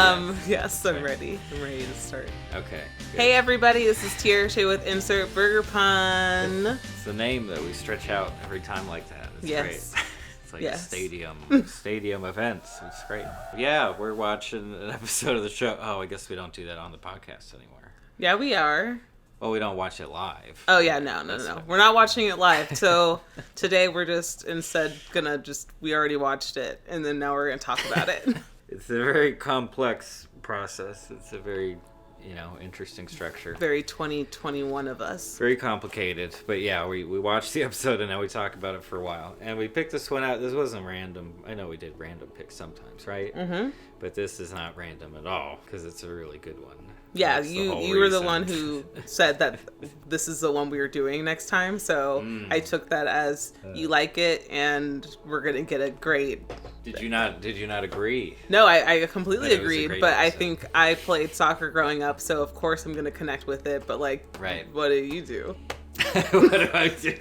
Yes, I'm ready. I'm ready to start. Okay. Good. Hey everybody, this is Tiarshay with Insert Burger Pun. It's the name that we stretch out every time like that. It's Yes. great. It's like Yes. a stadium events. It's great. Yeah, we're watching an episode of the show. Oh, I guess we don't do that on the podcast anymore. Yeah, we are. Well, we don't watch it live. Oh yeah, no. We're not watching it live. So today we're just instead gonna we already watched it and then now we're gonna talk about it. It's a very complex process. It's a very, interesting structure. Very 2021 of us. Very complicated. But yeah, we watched the episode and now we talk about it for a while. And we picked this one out. This wasn't random. I know we did random picks sometimes, right? Mm-hmm. But this is not random at all because it's a really good one. Yeah, you were the one who said that this is the one we were doing next time. So I took that as you like it and we're going to get a great... Did you not agree? No, I completely agreed, but episode. I think I played soccer growing up, so of course I'm going to connect with it, but right. What do you do? What do I do?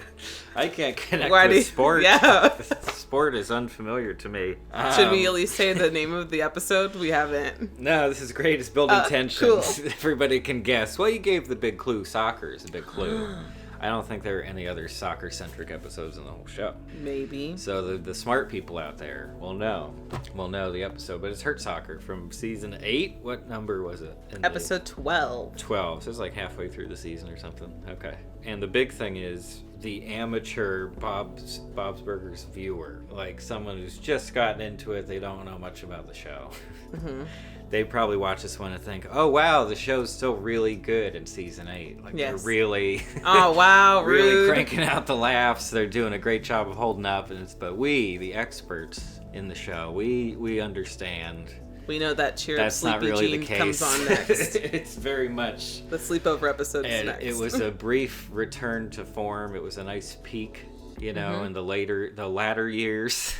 I can't connect with sport. Yeah. Sport is unfamiliar to me. Should we at least say the name of the episode? We haven't. No, this is great. It's building tensions. Cool. Everybody can guess. Well, you gave the big clue. Soccer is a big clue. I don't think there are any other soccer-centric episodes in the whole show. Maybe. So the smart people out there will know the episode. But it's Hurt Soccer from season 8. What number was it? Episode 12. 12. So it's like halfway through the season or something. Okay. And the big thing is the amateur Bob's Burgers viewer, like someone who's just gotten into it. They don't know much about the show. Mm-hmm. They probably watch this one and think, "Oh wow, the show's still really good in season 8. Like yes. They're really, oh wow, really rude. cranking out the laughs. They're doing a great job of holding up." But we, the experts in the show, we understand. We know that Cheer Up That's Sleepy not really Jean the case. comes on next. It's very much the sleepover episode is next. It was a brief return to form. It was a nice peak. In the latter years.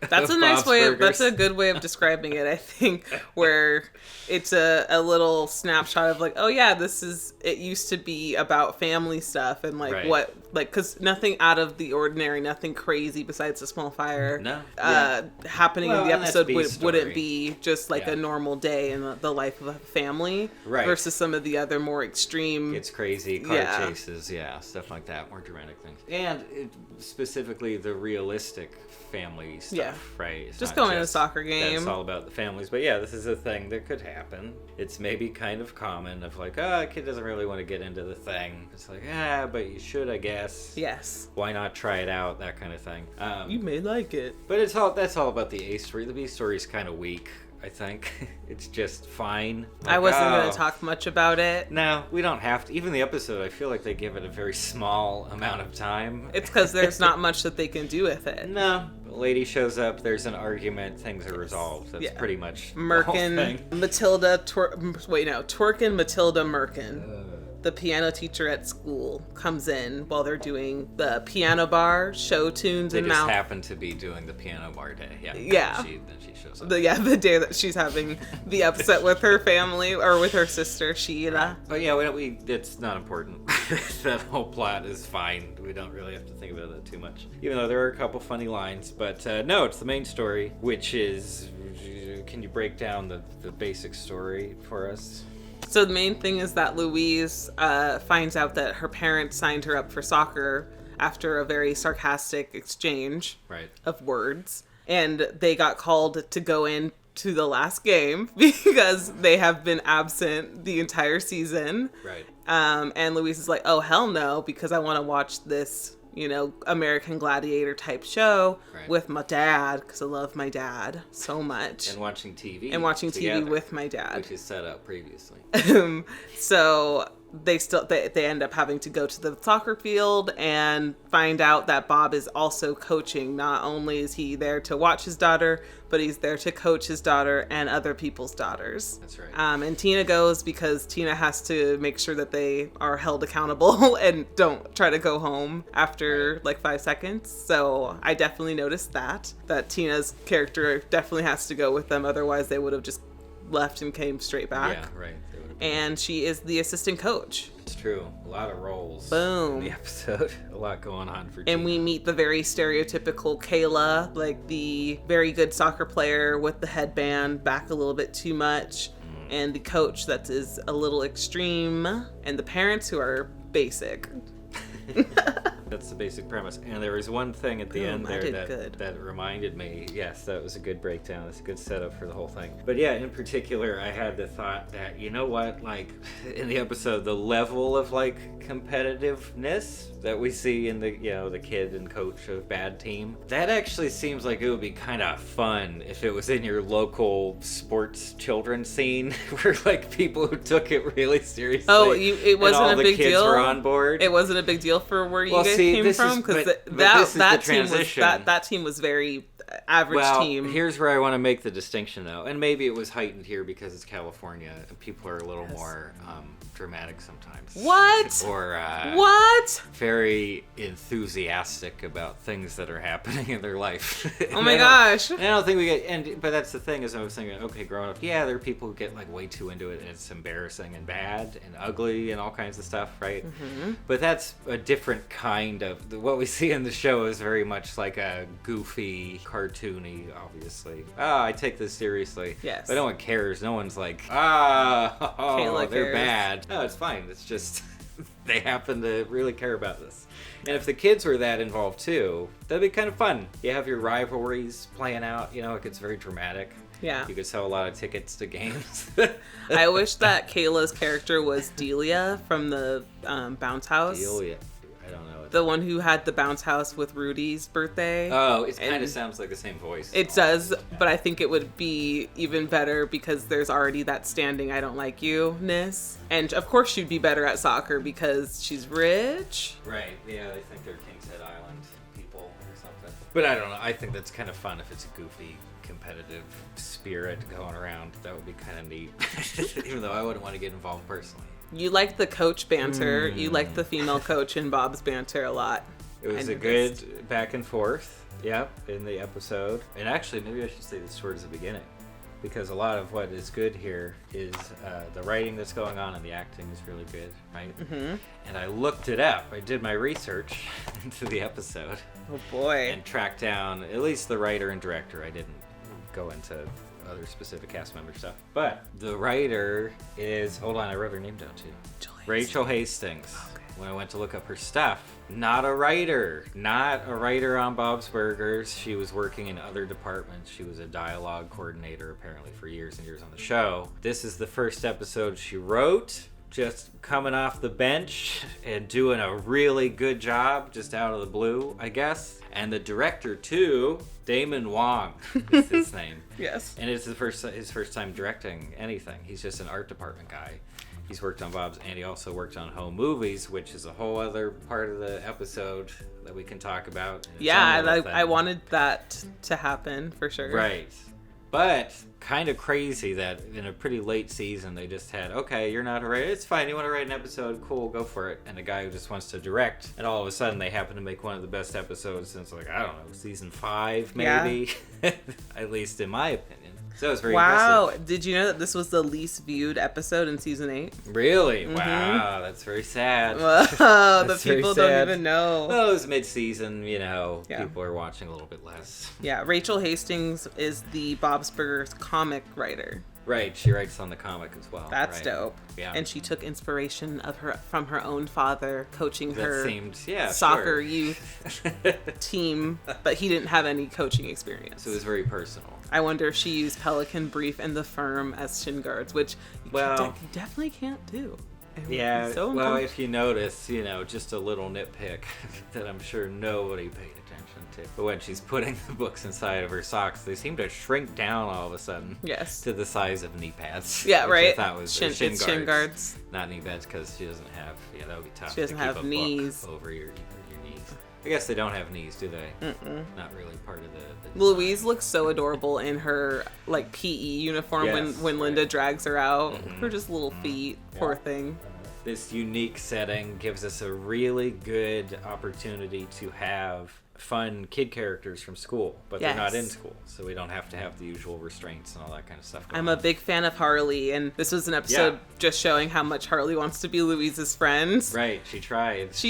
That's a nice way that's a good way of describing it, I think, where it's a little snapshot of like, oh yeah, it used to be about family stuff and like right. what, like, cause nothing out of the ordinary, nothing crazy besides a small fire happening in the episode wouldn't be just like a normal day in the life of a family right. versus some of the other more extreme. It's crazy, car chases, stuff like that, more dramatic things. And specifically the realistic family stuff, right? It's just going to a soccer game. It's all about the families. But yeah, this is a thing that could happen. It's maybe kind of common of like, a kid doesn't really want to get into the thing. It's like, but you should, I guess. Yes. Why not try it out? That kind of thing. You may like it. But that's all about the A story. The B story is kind of weak, I think. It's just fine. Like, I wasn't going to talk much about it. No, we don't have to. Even the episode, I feel like they give it a very small amount of time. It's because there's not much that they can do with it. No. A lady shows up, there's an argument, things are resolved. That's pretty much Merkin, the whole thing. Twerkin Matilda Merkin. The piano teacher at school comes in while they're doing the piano bar, show tunes, they and just mouth. happen to be doing the piano bar day. Yeah. Then she shows up. The day that she's having the upset with her family or with her sister Sheila. But yeah, it's not important. That whole plot is fine. We don't really have to think about that too much. Even though there are a couple funny lines. But no, it's the main story, which is... Can you break down the basic story for us? So the main thing is that Louise finds out that her parents signed her up for soccer after a very sarcastic exchange of words. And they got called to go in to the last game because they have been absent the entire season. Right. And Louise is like, oh, hell no, because I want to watch this, American Gladiator type show with my dad, because I love my dad so much. And watching TV. TV with my dad. Which is set up previously. So they end up having to go to the soccer field and find out that Bob is also coaching. Not only is he there to watch his daughter, but he's there to coach his daughter and other people's daughters. That's right. And Tina goes because Tina has to make sure that they are held accountable and don't try to go home after like 5 seconds. So I definitely noticed that Tina's character definitely has to go with them. Otherwise they would have just left and came straight back. Yeah, right. And she is the assistant coach. It's true. A lot of roles. Boom. In the episode. A lot going on for And Tina. we meet the very stereotypical Kayla, like the very good soccer player with the headband back a little bit too much. and the coach that is a little extreme, and the parents who are basic. That's the basic premise. And there was one thing at the end there that reminded me. Yes, that was a good breakdown. That's a good setup for the whole thing. But yeah, in particular, I had the thought that, you know what, like in the episode, the level of like competitiveness that we see in the, you know, the kid and coach of Bad Team, that actually seems like it would be kind of fun if it was in your local sports children's scene where like people who took it really seriously. Oh, it wasn't a big deal. Kids were on board. It wasn't a big deal for where you guys came from, because that team was very average team. Here's where I want to make the distinction, though, and maybe it was heightened here because it's California and people are a little more dramatic sometimes. What? Or what? Very enthusiastic about things that are happening in their life. Oh my gosh! I don't think we get. But that's the thing, is I was thinking, okay, growing up, yeah, there are people who get like way too into it, and it's embarrassing and bad and ugly and all kinds of stuff, right? Mm-hmm. But that's a different kind of. What we see in the show is very much like a goofy, cartoony, obviously. I take this seriously. Yes. But no one cares. No one's like, they're bad. No, it's fine. It's just they happen to really care about this. And if the kids were that involved too, that'd be kind of fun. You have your rivalries playing out. You know, it gets very dramatic. Yeah. You could sell a lot of tickets to games. I wish that Kayla's character was Delia from the bounce house. Delia. I don't know. The one who had the bounce house with Rudy's birthday. Oh, it kind of sounds like the same voice. It does, but I think it would be even better because there's already that standing I don't like you-ness. And of course she'd be better at soccer because she's rich. Right, yeah, they think they're King's Head Island people or something. But I don't know, I think that's kind of fun if it's a goofy, competitive spirit going around. That would be kind of neat. Even though I wouldn't want to get involved personally. You like the coach banter. You like the female coach and Bob's banter a lot. It was a good back and forth, in the episode. And actually, maybe I should say this towards the beginning, because a lot of what is good here is the writing that's going on and the acting is really good, right? Mm-hmm. And I looked it up. I did my research into the episode. Oh, boy. And tracked down at least the writer and director. I didn't go into other specific cast member stuff. But the writer is, hold on, I wrote her name down too. Rachel Hastings. Okay. When I went to look up her stuff, not a writer on Bob's Burgers. She was working in other departments. She was a dialogue coordinator apparently for years and years on the show. This is the first episode she wrote, just coming off the bench and doing a really good job just out of the blue, I guess. And the director too, Damon Wong is his name. Yes. And it's his first time directing anything. He's just an art department guy. He's worked on Bob's, and he also worked on home movies, which is a whole other part of the episode that we can talk about. Yeah, I wanted that to happen for sure. Right. But kind of crazy that in a pretty late season they just had, okay, you're not a writer, it's fine, you want to write an episode, cool, go for it. And a guy who just wants to direct, and all of a sudden they happen to make one of the best episodes since, like, I don't know, season 5 maybe, at least in my opinion. So it was very impressive. Did you know that this was the least viewed episode in season 8? Really? Mm-hmm. Wow, that's very sad. Whoa, the people don't even know. Well, it was mid-season, people are watching a little bit less. Yeah, Rachel Hastings is the Bob's Burgers comic writer. Right, she writes on the comic as well. That's dope. Yeah. And she took inspiration from her own father coaching her soccer youth team, but he didn't have any coaching experience. So it was very personal. I wonder if she used Pelican Brief and the Firm as shin guards, which you definitely can't do. If you notice, just a little nitpick that I'm sure nobody paid attention to. But when she's putting the books inside of her socks, they seem to shrink down all of a sudden. Yes. To the size of knee pads. Yeah, right. I thought was shin guards. Not knee pads, because she doesn't have, that would be tough. She doesn't have knees. Over your knees. I guess they don't have knees, do they? Mm-mm. Not really part of the Louise looks so adorable in her PE uniform when Linda drags her out. Mm-hmm. Her just little feet, poor thing. This unique setting gives us a really good opportunity to have fun kid characters from school, but they're not in school, so we don't have to have the usual restraints and all that kind of stuff going I'm a big fan of Harley, and this was an episode just showing how much Harley wants to be Louise's friend. Right, she tries,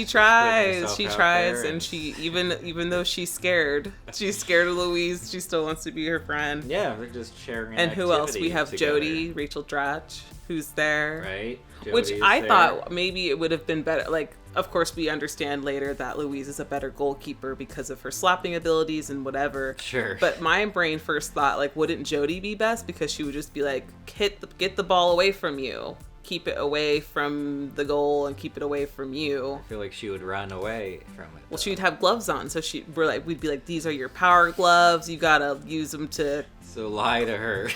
and she even though she's scared of Louise, she still wants to be her friend. Yeah, they're just sharing. And who else? We have together. Jody, Rachel Dratch, who's there, right? Which I thought maybe it would have been better. Like, of course, we understand later that Louise is a better goalkeeper because of her slapping abilities and whatever. Sure. But my brain first thought, like, wouldn't Jody be best? Because she would just be like, get the ball away from you. Keep it away from the goal and keep it away from you. I feel like she would run away from it. Well, she'd have gloves on, so we'd be like, these are your power gloves. You gotta use them to... So lie to her.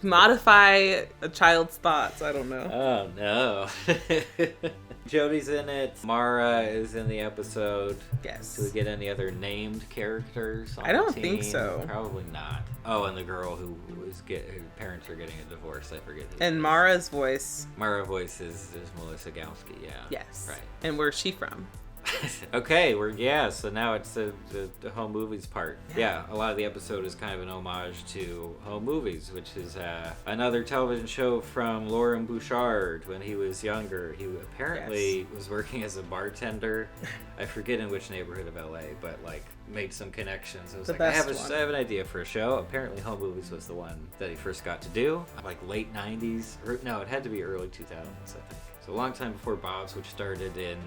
Modify a child's thoughts. I don't know. Oh no. Jody's in it. Mara is in the episode. Yes. Do we get any other named characters on I don't the team? think so. Probably not. Oh, and the girl whose parents are getting a divorce. I forget his And name. Mara's voice. Mara's voice is Melissa Gowski. Yeah. Yes. Right. And where's she from? Okay, so now it's the home movies part. Yeah, a lot of the episode is kind of an homage to home movies, which is another television show from Loren Bouchard when he was younger. He apparently was working as a bartender. I forget in which neighborhood of LA, but like made some connections. I was I have an idea for a show. Apparently home movies was the one that he first got to do, like late 90s. No, it had to be early 2000s, I think. So a long time before Bob's, which started in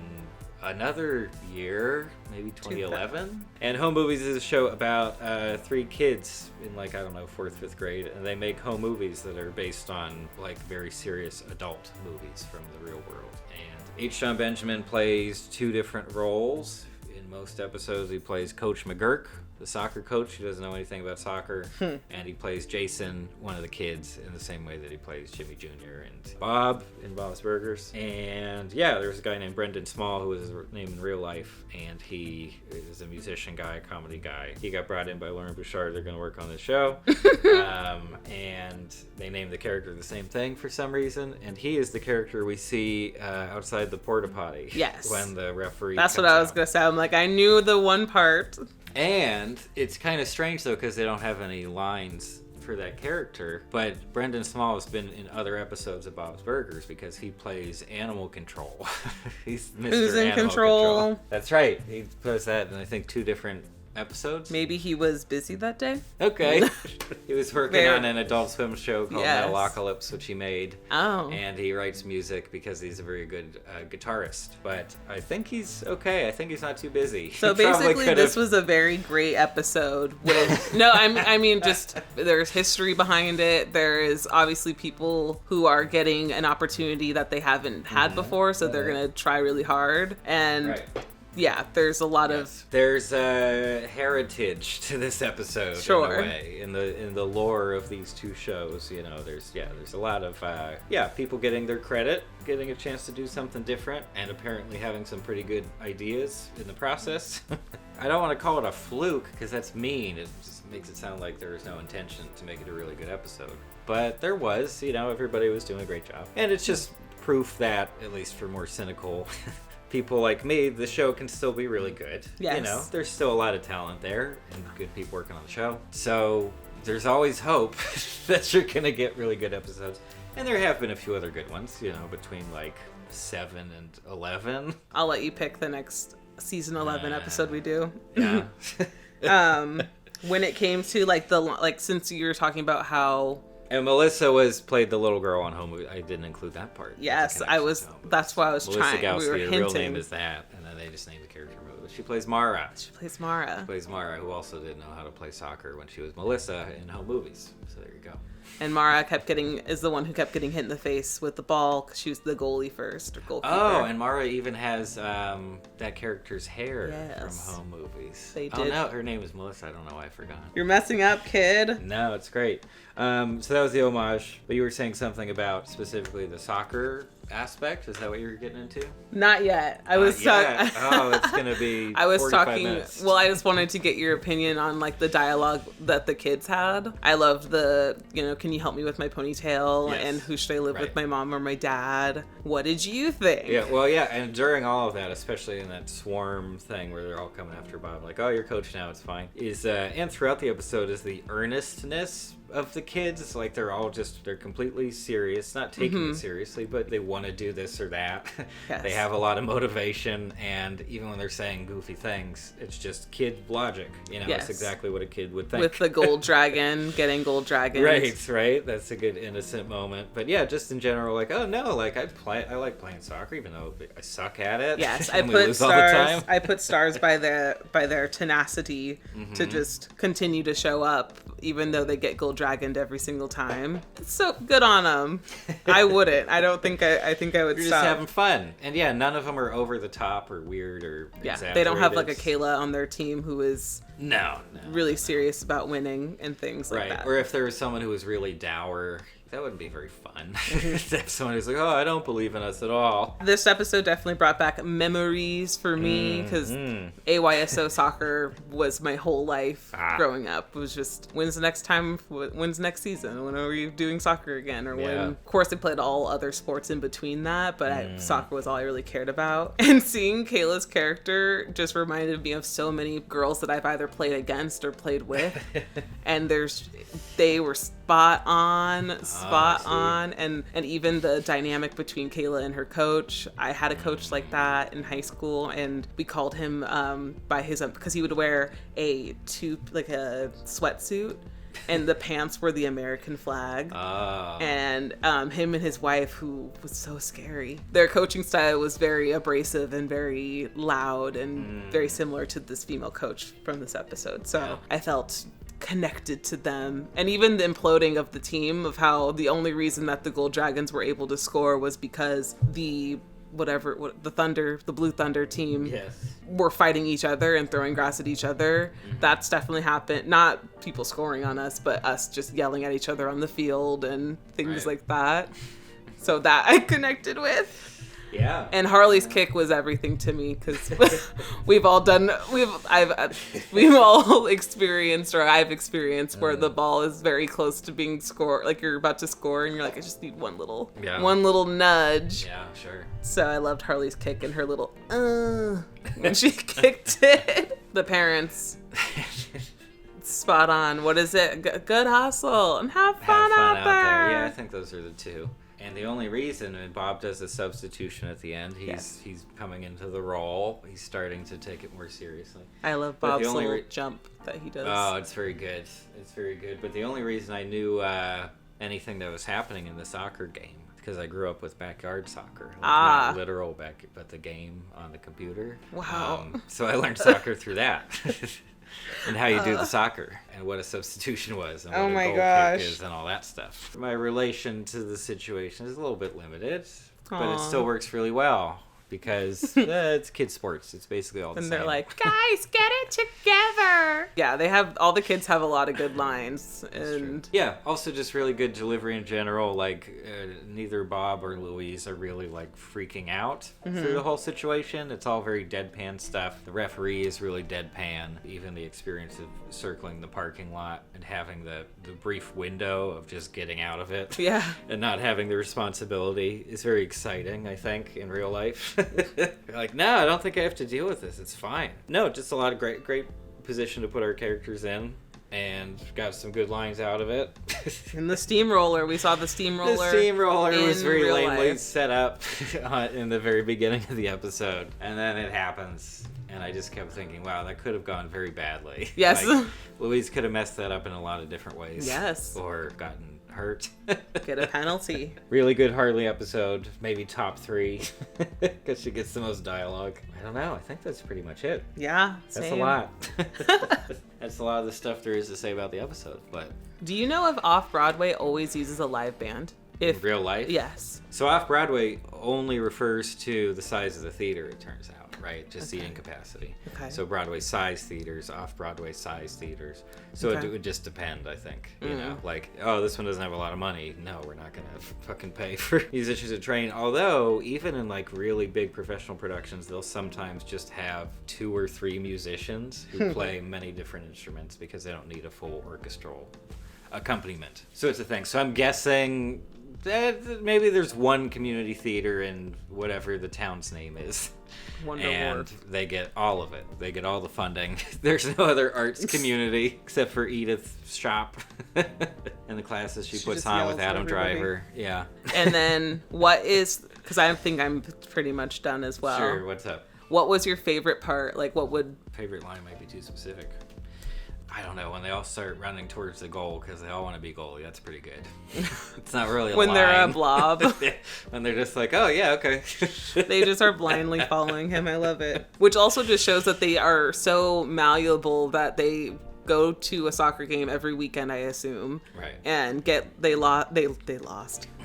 another year, maybe 2011. And Home Movies is a show about 3 kids in 4th, 5th grade, and they make home movies that are based on very serious adult movies from the real world. And H. John Benjamin plays 2 different roles. In most episodes, he plays Coach McGurk, the soccer coach who doesn't know anything about soccer, and he plays Jason, one of the kids, in the same way that he plays Jimmy Jr. and Bob in Bob's Burgers. And there's a guy named Brendan Small who was his name in real life, and he is a musician guy, a comedy guy. He got brought in by Loren Bouchard. They're going to work on the show. And they named the character the same thing for some reason, and he is the character we see outside the porta potty. Yes. When the referee That's what I was going to say. I'm like, I knew the one part. And it's kind of strange, though, because they don't have any lines for that character. But Brendan Small has been in other episodes of Bob's Burgers because he plays Animal Control. He's Mr. Who's in Animal control? That's right. He plays that in, I think, 2 different episodes. Maybe he was busy that day. Okay. He was working on an Adult Swim show called Metalocalypse, which he made. Oh. And he writes music because he's a very good guitarist. But I think he's okay. I think he's not too busy. So basically, this was a very great episode with... No, I mean, just there's history behind it. There is obviously people who are getting an opportunity that they haven't had before, so they're going to try really hard. And... Right. Yeah, there's a lot of... There's a heritage to this episode, in a way, in the lore of these 2 shows. There's a lot of people getting their credit, getting a chance to do something different, and apparently having some pretty good ideas in the process. I don't want to call it a fluke because that's mean. It just makes it sound like there was no intention to make it a really good episode. But there was. Everybody was doing a great job, and it's just proof that, at least for more cynical people like me, the show can still be really good. Yes. There's still a lot of talent there and good people working on the show. So there's always hope that you're going to get really good episodes. And there have been a few other good ones, between 7 and 11. I'll let you pick the next season 11 episode we do. Yeah. When it came to since you were talking about how... And Melissa played the little girl on Home Movie. I didn't include that part. Yes, I was. That's why I was Melissa trying. Gowski, We were hinting. her real name is that, and then they just named the character. She plays Mara. She plays Mara, who also didn't know how to play soccer when she was Melissa in Home Movies. So there you go. And Mara is the one who kept getting hit in the face with the ball because she was the goalie first, or goalkeeper. Oh, and Mara even has that character's hair from Home Movies. They did. Oh no, her name is Melissa. I don't know why I forgot. You're messing up, kid. No, it's great. So that was the homage. But you were saying something about specifically the soccer aspect? Is that what you're getting into? Not yet. I was talking. Oh, it's gonna be. I was 45 talking. minutes. Well, I just wanted to get your opinion on like the dialogue that the kids had. I loved the, can you help me with my ponytail? Yes. And who should I live with, my mom or my dad? What did you think? Yeah, well, yeah, and during all of that, especially in that swarm thing where they're all coming after Bob, like, oh, you're coach now, it's fine. And throughout the episode is the earnestness of the kids. It's like they're completely serious, not taking it seriously, but they want to do this or that. Yes. They have a lot of motivation, and even when they're saying goofy things, it's just kid logic. It's exactly what a kid would think. With the gold dragon, getting gold dragons. Right. That's a good innocent moment. But yeah, just in general, like, oh no, like I like playing soccer, even though I suck at it. Yes, I put stars. All the time. I put stars by their tenacity to just continue to show up, even though they get gold dragoned every single time. So good on them. I wouldn't. I don't think I think I would You're stop. Just having fun. And yeah, none of them are over the top or weird or exaggerated. They don't have like a Kayla on their team who is no really serious about winning and things like that. Or if there was someone who was really dour, that wouldn't be very fun. To have someone who's like, oh, I don't believe in us at all. This episode definitely brought back memories for me because AYSO soccer was my whole life growing up. It was just, when's the next season? When are we doing soccer again? Or when, of course, I played all other sports in between that, but soccer was all I really cared about. And seeing Kayla's character just reminded me of so many girls that I've either played against or played with. And they were spot on, and even the dynamic between Kayla and her coach. I had a coach like that in high school, and we called him by his because he would wear a sweatsuit, and the pants were the American flag. And him and his wife, who was so scary, their coaching style was very abrasive and very loud and very similar to this female coach from this episode. So I felt connected to them, and even the imploding of the team, of how the only reason that the Gold Dragons were able to score was because the Blue Thunder team were fighting each other and throwing grass at each other. That's definitely happened. Not people scoring on us, but us just yelling at each other on the field and things like that. So that I connected with. Yeah. And Harley's kick was everything to me because we've all experienced, or I've experienced, where the ball is very close to being scored, like you're about to score and you're like, I just need one little nudge. Yeah, sure. So I loved Harley's kick and her little when she kicked it. The parents, spot on. What is it? Good hustle and have fun out there. Yeah, I think those are the two. And the only reason, and Bob does a substitution at the end, he's coming into the role. He's starting to take it more seriously. I love Bob's little jump that he does. Oh, it's very good. It's very good. But the only reason I knew anything that was happening in the soccer game, because I grew up with backyard soccer. Not literal but the game on the computer. Wow. So I learned soccer through that. And how you do the soccer, and what a substitution was, and what a goal kick is, and all that stuff. My relation to the situation is a little bit limited, but it still works really well. Because it's kids sports. It's basically all the same. And they're like, guys, get it together. Yeah, all the kids have a lot of good lines. And yeah, also just really good delivery in general. Like neither Bob or Louise are really like freaking out through the whole situation. It's all very deadpan stuff. The referee is really deadpan. Even the experience of circling the parking lot and having the brief window of just getting out of it. Yeah. And not having the responsibility is very exciting, I think, in real life. Like, no, I don't think I have to deal with this. It's fine. No, just a lot of great position to put our characters in, and got some good lines out of it. And the steamroller, we saw the steamroller. The steamroller was very lamely set up in the very beginning of the episode, and then it happens. And I just kept thinking, wow, that could have gone very badly. Yes. Like, Louise could have messed that up in a lot of different ways. Yes. Or gotten hurt. Get a penalty. Really good Harley episode. Maybe top 3. Because she gets the most dialogue. I don't know. I think that's pretty much it. Yeah, That's a lot. That's a lot of the stuff there is to say about the episode. But do you know if Off-Broadway always uses a live band? In real life? Yes. So Off-Broadway only refers to the size of the theater, it turns out, right? Just seating capacity. Okay. So Broadway size theaters, off-Broadway size theaters. So it would just depend, I think. You know, like, oh, this one doesn't have a lot of money. No, we're not going to fucking pay for musicians to train. Although, even in like really big professional productions, they'll sometimes just have 2 or 3 musicians who play many different instruments because they don't need a full orchestral accompaniment. So it's a thing. So I'm guessing that maybe there's one community theater in whatever the town's name is. And they get all of it. They get all the funding. There's no other arts community except for Edith's shop and the classes she puts on with Adam Driver. Yeah. And then because I think I'm pretty much done as well. Sure, what's up? What was your favorite part? Like, what would... Favorite line might be too specific. I don't know, when they all start running towards the goal because they all want to be goalie, that's pretty good. It's not really a when line. They're a blob. When they're just like, oh yeah, okay. They just are blindly following him. I love it. Which also just shows that they are so malleable that they go to a soccer game every weekend, I assume. Right. And they lost.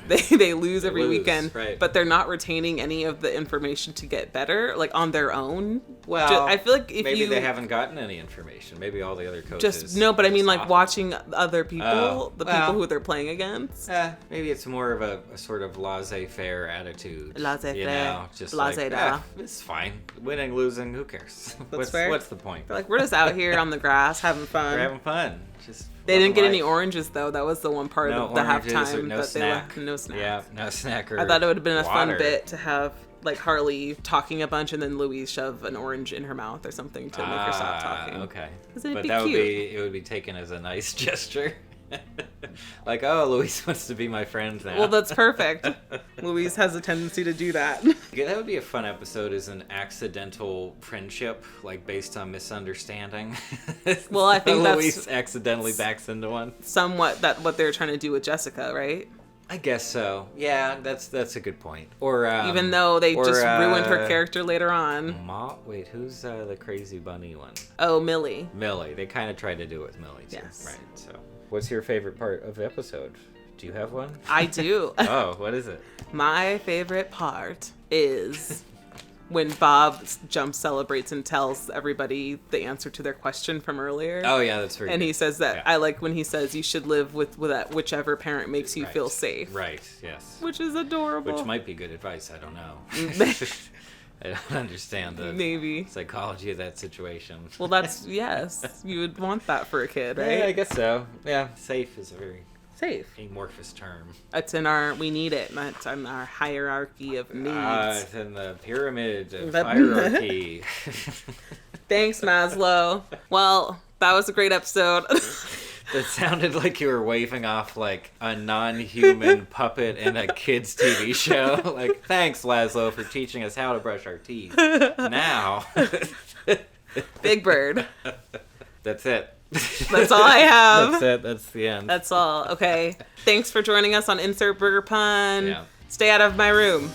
They lose every weekend, right. But they're not retaining any of the information to get better, like on their own. Well, I feel like if maybe they haven't gotten any information. Maybe all the other coaches. But I mean, like watching other people, people who they're playing against. Maybe it's more of a sort of laissez-faire attitude. Laissez-faire. Just laissez-faire. like, it's fine. Winning, losing, who cares? What's the point? They're like, we're just out here on the grass having fun. We're having fun. Just. They didn't get any oranges though. That was the one part of the halftime. No snack. No snack. Yeah, no snack. I thought it would have been a fun bit to have like Harley talking a bunch and then Louise shove an orange in her mouth or something to make her stop talking. Okay. But it would be taken as a nice gesture. Like, oh, Louise wants to be my friend now. Well, that's perfect. Louise has a tendency to do that. Yeah, that would be a fun episode, is an accidental friendship, like based on misunderstanding. Well, I think that's... Louise accidentally backs into one. Somewhat what they're trying to do with Jessica, right? I guess so. Yeah, that's a good point. Or even though they just ruined her character later on. Wait, who's the crazy bunny one? Oh, Millie. Millie. They kind of tried to do it with Millie too. Yes. Right. So, what's your favorite part of the episode? Do you have one? I do. Oh, what is it? My favorite part is when Bob celebrates and tells everybody the answer to their question from earlier. Oh yeah, that's very And good. he says that, I like when he says you should live with that whichever parent makes you feel safe. Right, yes. Which is adorable. Which might be good advice, I don't know. I don't understand the psychology of that situation. Well, yes. You would want that for a kid, right? Yeah, I guess so. Yeah, safe is a very... Safe. Amorphous term. It's we need it. That's in our hierarchy of needs. It's in the pyramid of hierarchy. Thanks, Maslow. Well, that was a great episode. That sounded like you were waving off like a non-human puppet in a kid's TV show. Like, thanks, Laszlo, for teaching us how to brush our teeth. Now. Big Bird. That's it. That's all I have. That's it. That's the end. That's all. Okay. Thanks for joining us on Insert Burger Pun. Yeah. Stay out of my room.